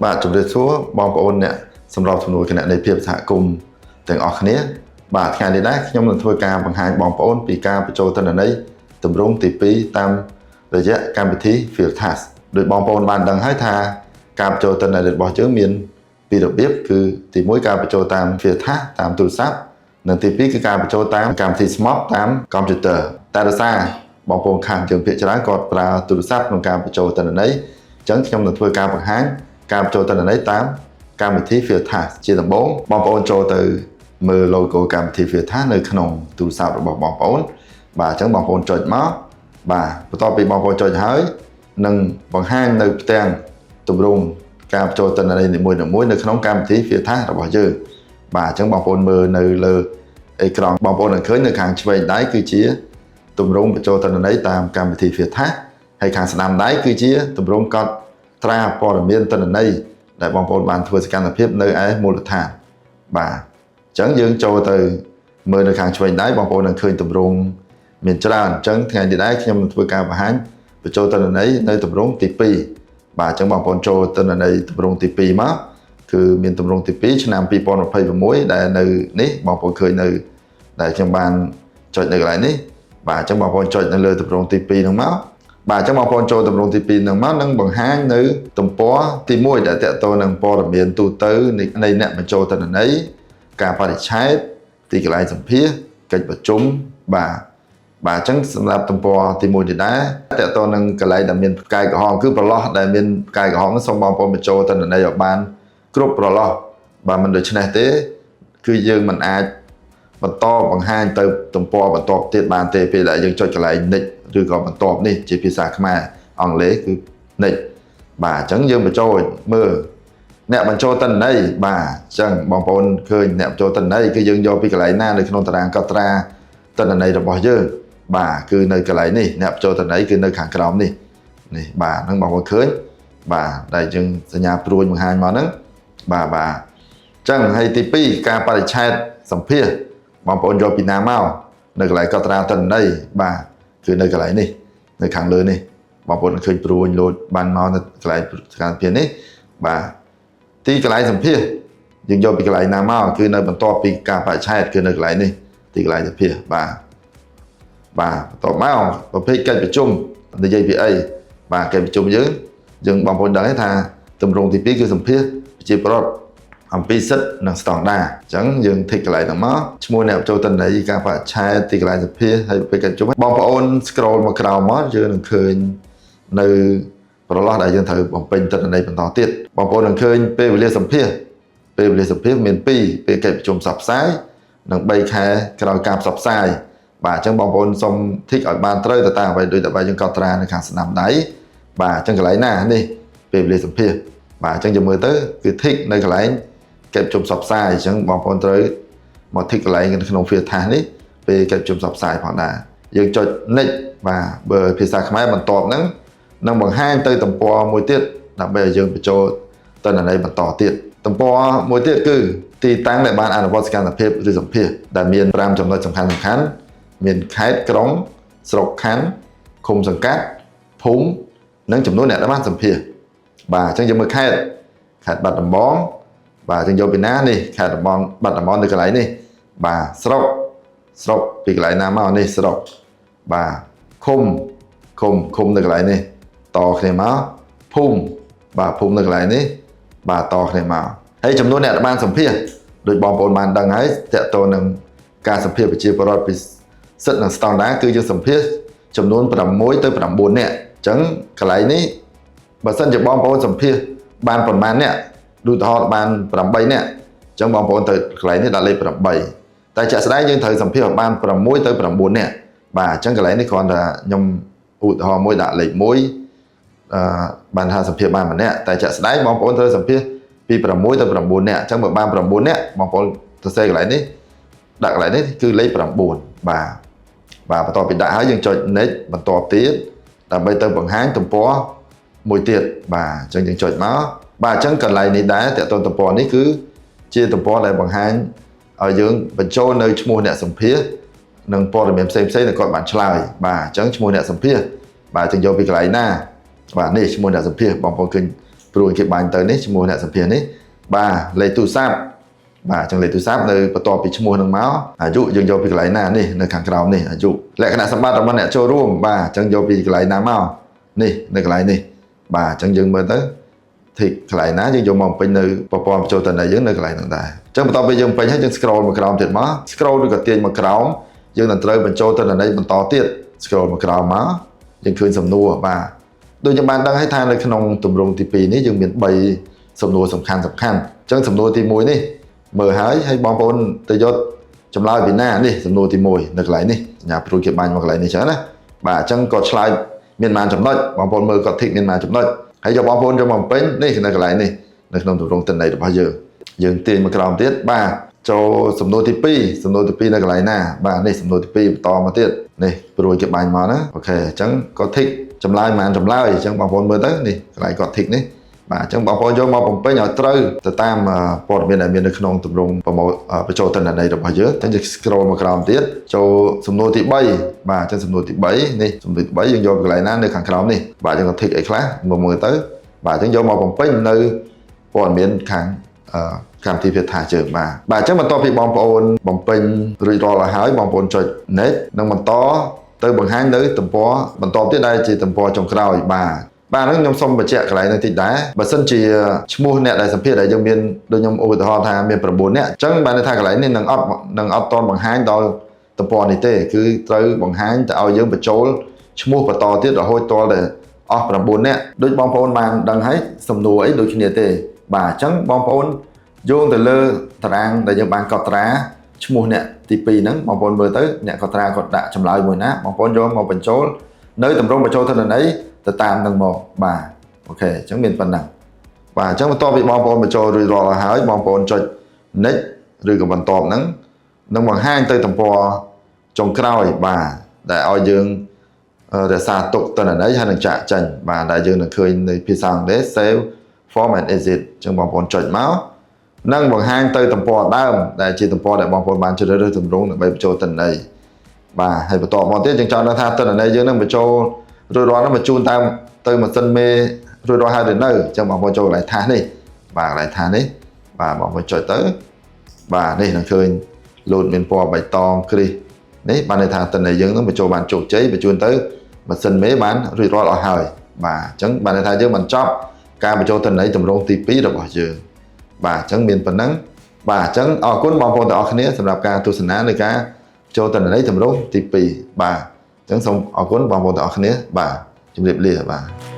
បាទជំរាបសួរបងប្អូនអ្នកសម្រាប់ជំនួយគណៈនៃភាពសហគមន៍ទាំងអស់គ្នាបាទថ្ងៃនេះដែរខ្ញុំនឹងធ្វើការបង្ហាញបងប្អូនពីការបញ្ចូលទិន្នន័យទម្រង់ទី2តាមរយៈកម្មវិធី Field Task ដោយបងប្អូនបានដឹងហើយថាការបញ្ចូលទិន្នន័យរបស់យើងមានពីររបៀបគឺទី1ការបញ្ចូលតាម Field Task តាមទូរស័ព្ទនិងទី2គឺការបញ្ចូលតាមកម្មវិធី Smart តាមកុំព្យូទ័រតែដោយសារបងប្អូនខាងយើងភាគច្រើនគាត់ប្រើទូរស័ព្ទក្នុងការបញ្ចូលទិន្នន័យអញ្ចឹងខ្ញុំនឹងធ្វើការបង្ហាញការបញ្ចូលទិន្នន័យតាមកម្មវិធី Field Task ជាដំបូងបងប្អូនចូលទៅមើល logo កម្មវិធី Field Task នៅក្នុងទូរស័ព្ទរបស់បងប្អូនបាទអញ្ចឹងបងប្អូនចុចមកបាទបន្ទាប់ពីបងប្អូនចុចហើយនឹងបង្ហាញនៅផ្ទាំងទម្រង់ការបញ្ចូលទិន្នន័យនីមួយៗនៅក្នុងកម្មវិធី Field Task របស់យើងបាទអញ្ចឹងបងប្អូនមើលនៅលើអេក្រង់បងប្អូននឹងឃើញនៅខាងឆ្វេងដៃគឺជាទម្រង់បញ្ចូលទិន្នន័យតាមកម្មវិធី Field Task ហើយខាងស្ដាំដៃគឺជាទម្រង់កត់ត្រាព័ត៌មានទិន្នន័យដែលបងប្អូនបានធ្វើសកម្មភាពនៅឯមូលដ្ឋានបាទអញ្ចឹងយើងចូលទៅមើលនៅខាងឆ្វេងដៃបងប្អូននឹងឃើញទម្រង់មានច្រើនអញ្ចឹងថ្ងៃនេះដែរខ្ញុំនឹងធ្វើការបង្ហាញបញ្ចូលទិន្នន័យនៅទម្រង់ទី2បាទអញ្ចឹងបងប្អូនចូលទិន្នន័យទម្រង់ទី2មកគឺមានទម្រង់ទី2ឆ្នាំ2026ដែលនៅនេះបងប្អូនឃើញនៅដែលខ្ញុំបានចុចនៅកន្លែងនេះបាទអញ្ចឹងបងប្អូនចុចនៅលើទម្រង់ទី2ហ្នឹងមកបាទអញ្ចឹងបងប្អូនចូលទម្រង់ទី2ហ្នឹងមកនឹងបង្ហាញនៅទំព័រទី1ដែលតកតទៅនឹងព័ត៌មានទូទៅនៃអ្នកបញ្ចូលទិន្នន័យការបរិច្ឆេទទីកន្លែងសម្ភាសកិច្ចប្រជុំបាទអញ្ចឹងសម្រាប់ទំព័រទី1នេះដែរតកតទៅនឹងកន្លែងដែលមានផ្កាយក្រហមគឺប្រឡោះដែលមានផ្កាយក្រហមសូមបងប្អូនបញ្ចូលទិន្នន័យឲ្យបានគ្រប់ប្រឡោះបាទមិនដូច្នេះទេគឺយើងមិនអាចបន្តបង្ហាញទៅទំព័របន្ទាប់ទៀតបានទេពេលដែលយើងចុចកន្លែង next ឬក៏បន្ទាប់នេះជាភាសាខ្មែរអង់គ្លេសគឺ next បាទអញ្ចឹងយើងបញ្ចូលមើលអ្នកបញ្ចូលទិន្នន័យបាទអញ្ចឹងបងប្អូនឃើញអ្នកបញ្ចូលទិន្នន័យគឺយើងយកពីកន្លែងណានៅក្នុងតារាងកត់ត្រាទិន្នន័យរបស់យើងបាទគឺនៅកន្លែងនេះអ្នកបញ្ចូលទិន្នន័យគឺនៅខាងក្រោមនេះបាទហ្នឹងបងប្អូនឃើញបាទដែលយើងសញ្ញាព្រួយបង្ហាញមកហ្នឹងបាទអញ្ចឹងហើយទី2ការបរិច្ឆេទសម្ភាសបងប្អូនយកពីណាមកនៅកន្លែងកត់ត្រាទិន្នន័យបាទគឺនៅកន្លែងនេះនៅខាងលើនេះបងប្អូនឃើញព្រួយលោតបានមកនៅកន្លែងការសម្ភាសនេះបាទទីកន្លែងសម្ភាសយើងយកពីកន្លែងណាមកគឺនៅបន្ទាប់ពីការបរិច្ឆេទគឺនៅកន្លែងនេះទីកន្លែងសម្ភាសបាទបន្ទាប់មកប្រភេទកិច្ចប្រជុំនិយាយពីអីបាទកិច្ចប្រជុំយើងបងប្អូនដឹងថាទម្រង់ទី2គឺសម្ភាសប្រជាពលរដ្ឋអំពីសិទ្ធិនិងស្តង់ដារអញ្ចឹងយើងធីកកន្លែងហ្នឹងមកឈ្មោះអ្នកបញ្ចូលទិន្នន័យការបរិច្ឆេទទីកន្លែងសម្ភាសហើយពេលកិច្ចប្រជុំបងប្អូន scroll មកក្រោមមកយើងនឹងឃើញនៅប្រឡោះដែលយើងត្រូវបំពេញទិន្នន័យបន្តទៀតបងប្អូននឹងឃើញពេលវេលាសម្ភាសមាន2ពេលកិច្ចប្រជុំផ្សព្វផ្សាយនិង3ខែក្រោយការផ្សព្វផ្សាយបាទអញ្ចឹងបងប្អូនសូមធីកឲ្យបានត្រូវទៅតាមអ្វីដូចតែយើងកត់ត្រានៅខាងស្ដាំដៃបាទអញ្ចឹងកន្លែងណានេះពេលវេលាសម្ភាសបាទអញ្ចឹងយើងមើលទៅគឺធីកនៅកន្លែងកិច្ចប្រជុំផ្សព្វផ្សាយអញ្ចឹងបងប្អូនត្រូវមកធីកកន្លែងក្នុង Field Task នេះពេលកិច្ចប្រជុំផ្សព្វផ្សាយផងដែរយើងចុច next បាទបើភាសាខ្មែរបន្ទាប់ហ្នឹងនឹងបង្ហាញទៅទំព័រមួយទៀតដើម្បីឲ្យយើងបញ្ចូលទិន្នន័យបន្តទៀតទំព័រមួយទៀតគឺទីតាំងដែលបានអនុវត្តសកម្មភាពឬសម្ភាសដែលមាន5ចំណុចសំខាន់មានខេត្តក្រុងស្រុកខណ្ឌឃុំសង្កាត់ភូមិនិងចំនួនអ្នកដែលបានសម្ភាសបាទអញ្ចឹងយើងមើលខេត្តបាត់ដំបងបាទយើងយកពីណានេះខេត្តបាត់ដំបងនៅកន្លែងនេះបាទស្រុកពីកន្លែងណាមកនេះស្រុកបាទឃុំនៅកន្លែងនេះតគ្នាមកភូមិបាទភូមិនៅកន្លែងនេះបាទតគ្នាមកហើយចំនួនអ្នកដែលបានសម្ភាសដោយបងប្អូនបានដឹងហើយតកតទៅនឹងការសម្ភាសប្រជាពលរដ្ឋពីសិទ្ធិនិងស្តង់ដារគឺយើងសម្ភាសចំនួន6ទៅ9នាក់អញ្ចឹងកន្លែងនេះបើសិនជាបងប្អូនសម្ភាសបានប្រមាណអ្នកឧទាហរណ៍បាន8នាក់អញ្ចឹងបងប្អូនទៅកន្លែងនេះដាក់លេខ8តែជាក់ស្ដែងយើងត្រូវសម្ភាសឲ្យបាន6ទៅ9នាក់បាទអញ្ចឹងកន្លែងនេះគ្រាន់តែខ្ញុំឧទាហរណ៍មួយដាក់លេខ1បានថាសម្ភាសបានម្នាក់តែជាក់ស្ដែងបងប្អូនត្រូវសម្ភាសពី6ទៅ9នាក់អញ្ចឹងបើបាន9នាក់បងប្អូនសរសេរកន្លែងនេះដាក់កន្លែងនេះគឺលេខ9បាទបន្ទាប់ពីដាក់ហើយយើងចុច next បន្ទាប់ទៀតដើម្បីទៅបង្ហាញទំព័រមួយទៀតបាទអញ្ចឹងយើងចុចមកបាទអញ្ចឹងកន្លែងនេះដែរតើតទំព័រនេះគឺជាទំព័រដែលបង្ហាញឲ្យយើងបញ្ចូលនៅឈ្មោះអ្នកសម្ភាសនិងព័ត៌មានផ្សេងៗដែលគាត់បានឆ្លើយបាទអញ្ចឹងឈ្មោះអ្នកសម្ភាសបាទយើងយកពីកន្លែងណាបាទនេះឈ្មោះអ្នកសម្ភាសបងប្អូនឃើញ ព្រោះគេបាញ់ទៅនេះឈ្មោះអ្នកសម្ភារនេះបាទលេខទូរស័ព្ទបាទចឹងលេខទូរស័ព្ទនៅបន្ទាប់ពីឈ្មោះនឹងមកអាយុយើងយកពីកន្លែងណានេះនៅខាងក្រោមនេះអាយុលក្ខណៈសម្បត្តិរបស់អ្នកចូលរួមបាទចឹងយកពីកន្លែងណាមកនេះនៅកន្លែងនេះបាទចឹងយើងមើលទៅធីកកន្លែងណាយើងយកមកបំពេញនៅប្រព័ន្ធបញ្ចូលទិន្នន័យយើងនៅកន្លែងហ្នឹងដែរចឹងបន្ទាប់ពីយើងបំពេញហើយយើង scroll មកក្រោមទៀតមក scroll ឬក៏ទាញមកក្រោមយើងនឹងត្រូវបញ្ចូលទិន្នន័យបន្តទៀត scroll មកក្រោមមកយើងឃើញសំណួរបាទដូចខ្ញុំបានដឹងហើយថានៅក្នុងទម្រង់ទី2នេះយើងមាន3សំណួរសំខាន់អញ្ចឹងសំណួរទី1នេះមើលហើយបងប្អូនទៅយកចម្លើយពីណានេះសំណួរទី1នៅកន្លែងនេះសញ្ញាព្រួយគេបាញ់មកកន្លែងនេះចឹងណាបាទអញ្ចឹងគាត់ឆ្លើយមានប៉ុន្មានចំណុចបងប្អូនមើលគាត់ធីកមានប៉ុន្មានចំណុចហើយយកបងប្អូនយកមកបំពេញនេះនៅកន្លែងនេះនៅក្នុងទម្រង់ទិន្នន័យរបស់យើងទាញមកក្រោមទៀតបាទចូលសំណួរទី2សំណួរទី2នៅកន្លែងណាបាទនេះសំណួរទី2បន្តមកទៀតនេះព្រួយគេបាញ់មកណាអូខេអញ្ចឹងគាត់ធីកចម្លើយប៉ុន្មានចម្លើយអញ្ចឹងបងប្អូនមើលទៅនេះកន្លែងគាត់ធីកនេះបាទអញ្ចឹងបងប្អូនយកមកបំពេញឲ្យត្រូវទៅតាមព័ត៌មានដែលមាននៅក្នុងទម្រង់បញ្ចូលទិន្នន័យរបស់យើងអញ្ចឹងយើង scroll មកក្រោមទៀតចូលសំណួរទី3បាទអញ្ចឹងសំណួរទី3នេះសំណួរទី3យើងយកកន្លែងណានៅខាងក្រោមនេះបាទអញ្ចឹងគាត់ធីកអីខ្លះមើលទៅបាទអញ្ចឹងយកមកបំពេញនៅព័ត៌មានខាងកម្មវិធីភាសាយើងបាទអញ្ចឹងបន្ទាប់ពីបងប្អូនបំពេញរួចរាល់ហើយបងប្អូនចុច next និងបន្តទៅបង្ហាញនៅទំព័របន្តទៀតដែលជាទំព័រចុងក្រោយបាទហ្នឹងខ្ញុំសូមបញ្ជាក់កន្លែងនេះតិចដែរបើសិនជាឈ្មោះអ្នកដែលសម្ភារដែលយើងមានដូចខ្ញុំឧទាហរណ៍ថាមាន9នាក់អញ្ចឹងបានន័យថាកន្លែងនេះនឹងអត់តន់បង្ហាញដល់ទំព័រនេះទេគឺត្រូវបង្ហាញទៅឲ្យយើងបញ្ចូលឈ្មោះបន្តទៀតរហូតដល់តែអស់9នាក់ដូចបងប្អូនបានដឹងហើយសំណួរអីដូចគ្នាទេបាទអញ្ចឹងបងប្អូនយោងទៅលើតារាងដែលយើងបានកត់ត្រាឈ្មោះអ្នកទី2ហ្នឹងបងប្អូនមើលទៅអ្នកកត់ត្រាគាត់ដាក់ចម្លើយមួយណាបងប្អូនយកមកបញ្ចូលនៅទម្រង់បញ្ចូលទិន្នន័យទៅតាមនឹងមកបាទអូខេអញ្ចឹងមានប៉ុណ្ណឹងបាទអញ្ចឹងបន្ទាប់ពីបងប្អូនបញ្ចូលរួចរាល់ហើយបងប្អូនចុច next ឬក៏បន្ទាប់ហ្នឹងនឹងបង្ហាញទៅទំព័រចុងក្រោយបាទដែលឲ្យយើងរក្សាទុកទិន្នន័យហើយនឹងចាក់ចេញបាទដែលយើងនឹងឃើញในភាសាអង់គ្លេស save form and exit អញ្ចឹងបងប្អូនចុចមកនឹងបង្ហាញទៅទំព័រដើមដែលជាទំព័រដែលបងប្អូនបានជ្រើសរើសទម្រង់ដើម្បីបញ្ចូលទិន្នន័យបាទហើយបន្តមកទៀតយើងចង់ដឹងថាទិន្នន័យយើងនឹងបញ្ចូលរួចរាល់ហ្នឹងបញ្ជូនតាមទៅម៉ាស៊ីនមេរួចរាល់ហើយឬនៅអញ្ចឹងបងប្អូនចូលកន្លែងថាសនេះបាទកន្លែងថាសនេះបាទបងប្អូនចុចទៅបាទនេះនឹងឃើញលោតមានពណ៌បៃតងគ្រីសនេះបានន័យថាទិន្នន័យយើងនឹងបញ្ចូលបានជោគជ័យបញ្ជូនទៅម៉ាស៊ីនមេបានរួចរាល់អស់ហើយបាទអញ្ចឹងបានន័យថាយើងបញ្ចប់ការបញ្ចូលទិន្នន័យទម្រង់ទី2របស់យើងបាទអញ្ចឹងមានប៉ុណ្ណឹងបាទអញ្ចឹងអរគុណបងប្អូនទាំងអស់គ្នាសម្រាប់ការទស្សនានៃការចូលទិន្នន័យទម្រង់ទី2បាទអញ្ចឹងសូមអរគុណបងប្អូនទាំងអស់គ្នាបាទជម្រាបលាបាទ